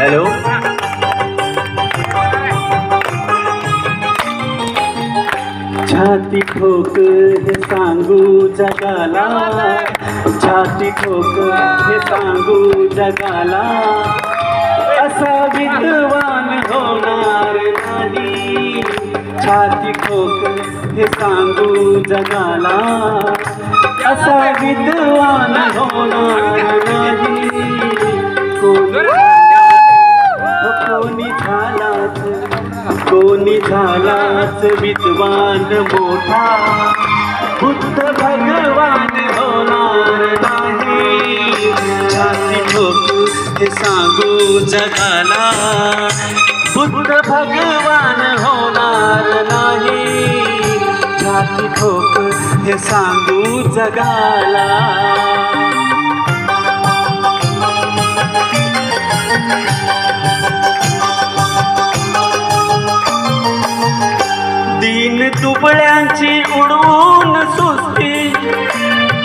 Hello. छाती ठोक हे सांगू जगाला, छाती ठोक हे सांगू जगाला, असा विद्वान होणार नाही. छाती ठोक हे सांगू जगाला, असा विद्वान होणार नाही. कोणी झालाच विद्वान मोठा, बुद्ध भगवान होणार नाही. छाती ठोक हे सांगू जगाला, बुद्ध भगवान होणार नाही. छाती ठोक हे सांगू जगाला. दीन दुबळ्यांची उडवून सुस्ती,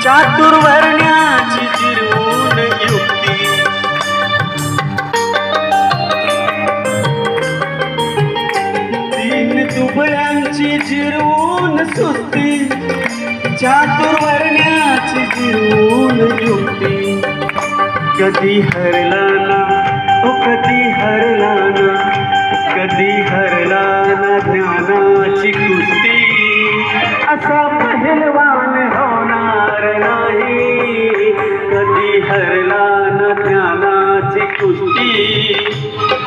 चातुर्वर्ण्याची जिरवून युक्ती. दीन दुबळ्यांची जिरवून सुस्ती, चातुर्वर्ण्याची जिरवून युक्ती. कधी हरला ना, कधी हरला ना, कधी हरला ना ज्ञानाची कुस्ती, असा पहिलवान होणार नाही. कधी हरला ना ज्ञानाची कुस्ती,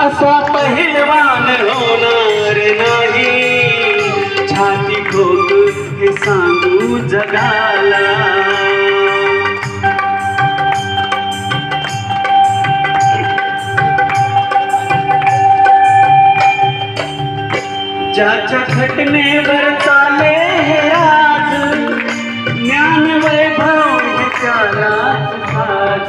असा पहिलवान होणार नाही. छाती ठोक हे सांगू जगाला. ज्याच्या घटनेवर चाले हे राज, ज्ञान वैभव त्यालाच साज.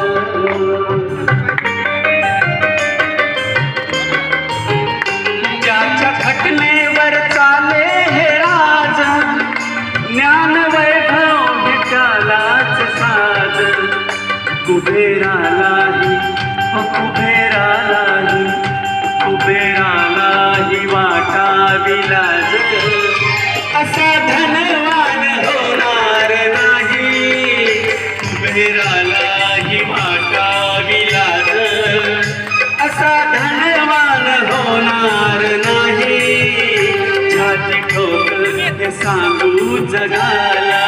ज्याच्या घटनेवर चाले हे राज, ज्ञान वैभव त्यालाच साज. कुबेरालाही कुबेरालाही कुबेरालाही वाटावी लाज, असा धनवान होणार नाही. कुबेरालाही वाटावी लाज, असा धनवान होणार नाही. छाती ठोक हे सांगू जगाला.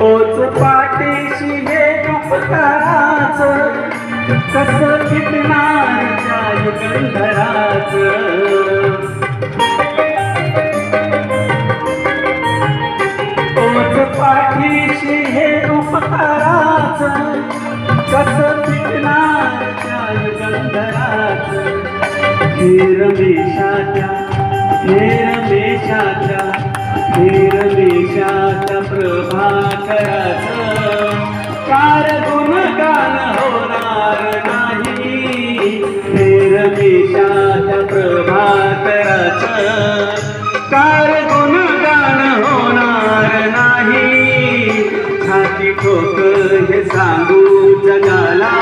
ओच पाठीशी हे उपकाराच, कसं फिटणार त्या युगंधराच. ओच पाठीशी हे उपकाराच, कसं फिटणार त्या युगंधराच. हे रमेशाच्या, हे रमेशाच्या, हे रमेशाच्या प्रभाकराचं कार गुणगान होणार नाही. हे रमेशाच्या प्रभाकराचं कार गुणगान होणार नाही. छाती ठोक हे सांगू जगाला,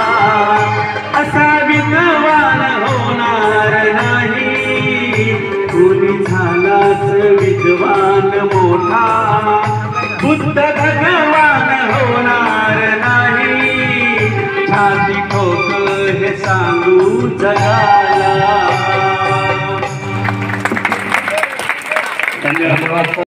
असा विद्वान होणार नाही. कोणी झालाच विद्वान मोठा, बुद्ध भगवान होणार नाही. छाती ठोक हे सांगू जगाला. धन्यवाद.